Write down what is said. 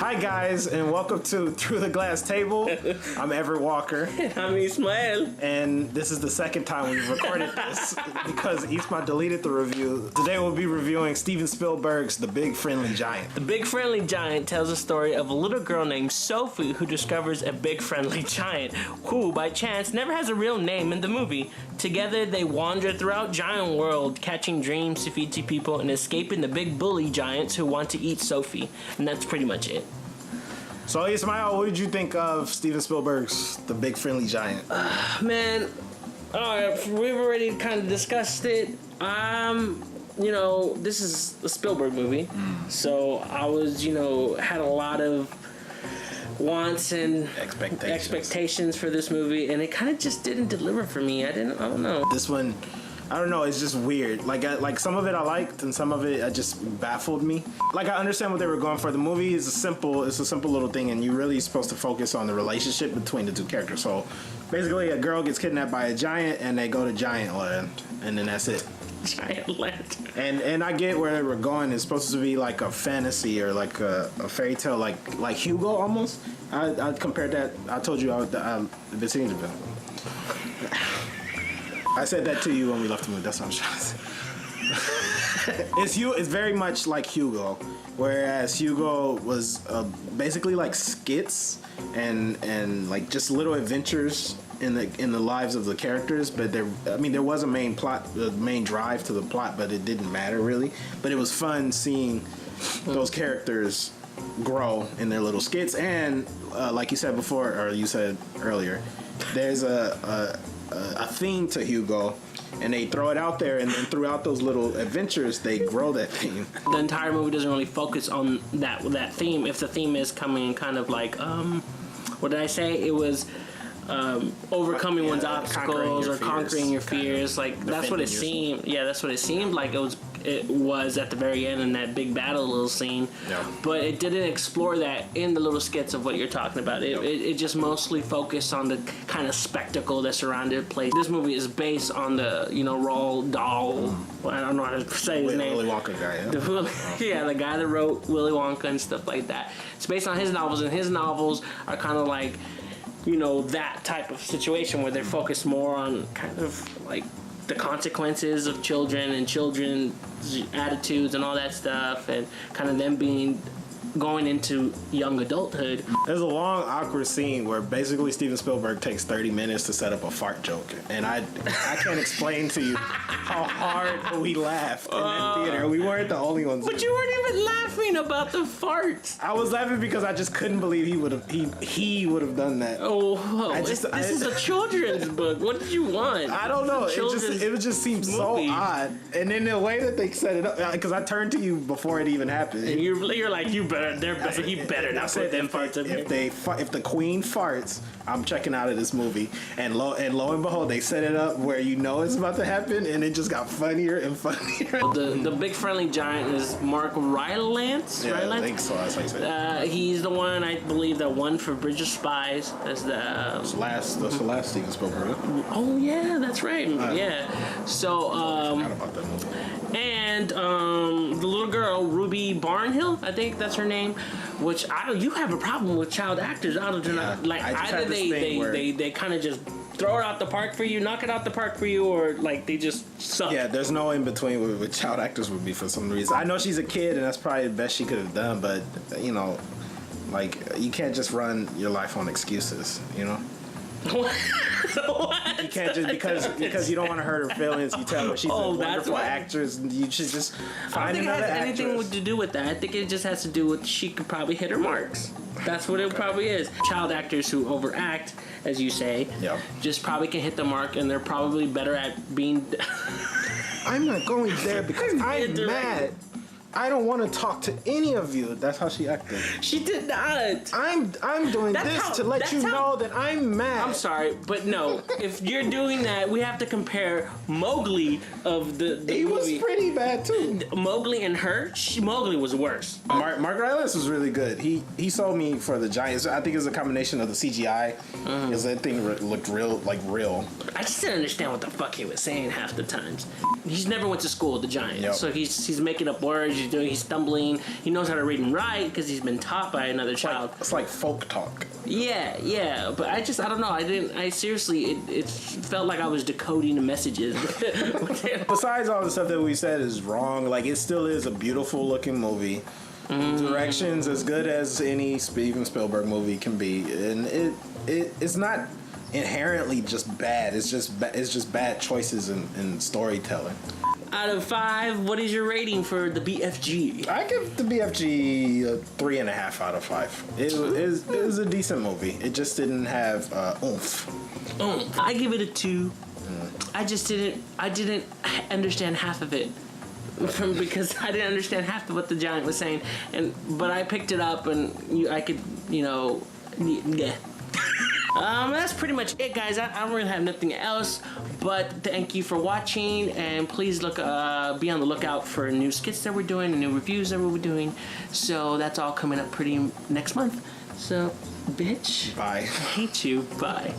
Hi guys, and welcome to Through the Glass Table. I'm Everett Walker. I'm Ismael. And this is the second time we've recorded this because Ismael deleted the review. Today we'll be reviewing Steven Spielberg's The Big Friendly Giant. The Big Friendly Giant tells the story of a little girl named Sophie who discovers a big friendly giant who, by chance, never has a real name in the movie. Together, they wander throughout Giant World, catching dreams to feed to people and escaping the big bully giants who want to eat Sophie. And that's pretty much it. So, Ismael, what did you think of Steven Spielberg's The Big Friendly Giant? Man, we've already kind of discussed it. You know, this is a Spielberg movie. So I was, had a lot of wants and expectations for this movie, and it kind of just didn't deliver for me. I don't know. This one, I don't know, it's just weird. Like some of it I liked, and some of it just baffled me. Like, I understand what they were going for. The movie is it's a simple little thing, and you're really supposed to focus on the relationship between the two characters. So basically, a girl gets kidnapped by a giant, and they go to Giant Land, and then that's it. Giant Land. And I get where they were going. It's supposed to be like a fantasy or like a fairy tale, like Hugo almost. I compared that. I told you I've been seeing the film. I said that to you when we left the movie. That's what I'm trying to say. It's very much like Hugo, whereas Hugo was basically like skits and like just little adventures in the lives of the characters. But there was a main plot, the main drive to the plot, but it didn't matter really. But it was fun seeing those characters grow in their little skits, and like you said before, or you said earlier, there's a theme to Hugo, and they throw it out there, and then throughout those little adventures, they grow that theme. The entire movie doesn't really focus on that theme. If the theme is coming kind of like, what did I say? It was overcoming one's obstacles or conquering your fears. Like, that's what it seemed. Yeah, that's what it seemed like it was at the very end in that big battle little scene. Yeah. But it didn't explore that in the little skits of what you're talking about. It just mostly focused on the kind of spectacle that surrounded place. This movie is based on the Roald Dahl. I don't know how to say his name. Willy Wonka guy. Yeah. The guy that wrote Willy Wonka and stuff like that. It's based on his novels, and his novels are kind of like, that type of situation where they're focused more on kind of like the consequences of children and children's attitudes and all that stuff, and kind of them going into young adulthood. There's a long, awkward scene where basically Steven Spielberg takes 30 minutes to set up a fart joke, and I can't explain to you how hard we laughed in that theater. We weren't the only ones. But you weren't even laughing about the farts. I was laughing because I just couldn't believe he would have done that. This is a children's book. What did you want? I don't know. It just seemed so odd, and then the way that they set it up, because I turned to you before it even happened. And you're like, you better. He better not put them farts in there. If the queen farts, I'm checking out of this movie. And lo and behold, they set it up where it's about to happen, and it just got funnier and funnier. The Big Friendly Giant is Mark Rylance. Yeah, Rylance? I think so. That's how you say it. He's the one, I believe, that won for Bridge of Spies as the last Steven Spielberg. Oh yeah, that's right. Yeah. So I forgot about that movie. And the little girl, Ruby Barnhill, I think that's her name. Which you have a problem with child actors out of the like either they kind of just throw it out the park for you, knock it out the park for you, or like they just suck. Yeah, there's no in between with child actors would be for some reason. I know she's a kid, and that's probably the best she could have done, but like you can't just run your life on excuses, What? You can't just because you don't want to hurt her feelings. You tell her she's a wonderful actress, and you should just find another actress. I don't think it has anything to do with that. I think it just has to do with she could probably hit her marks. That's what it probably is. Child actors who overact, as you say, just probably can hit the mark, and they're probably better at being. I'm not going there because I'm mad. I don't want to talk to any of you. That's how she acted. She did not. I'm doing to let you know that I'm mad. I'm sorry, but no. If you're doing that, we have to compare Mowgli of the movie. He was pretty bad too. Mowgli and her. Mowgli was worse. Mark Rylance was really good. He sold me for the Giants. I think it was a combination of the CGI because that thing looked real. I just didn't understand what the fuck he was saying half the times. He's never went to school with the Giants, so he's making up words. he's doing. He's stumbling. He knows how to read and write because he's been taught by another child. It's like folk talk. Yeah. But I don't know. I seriously, it felt like I was decoding the messages. Besides all the stuff that we said is wrong, like, it still is a beautiful looking movie. Direction's as good as any Steven Spielberg movie can be, and it's not inherently just bad. It's just bad choices in storytelling. Out of 5, what is your rating for the BFG? I give the BFG a 3.5 out of 5. It was a decent movie. It just didn't have oomph. I give it a 2. I didn't understand half of it. Because I didn't understand half of what the giant was saying, but I picked it up and I could, yeah. That's pretty much it, guys. I don't really have nothing else, but thank you for watching, and please be on the lookout for new skits that we're doing and new reviews that we're doing. So that's all coming up pretty next month. So, bitch. Bye. I hate you. Bye.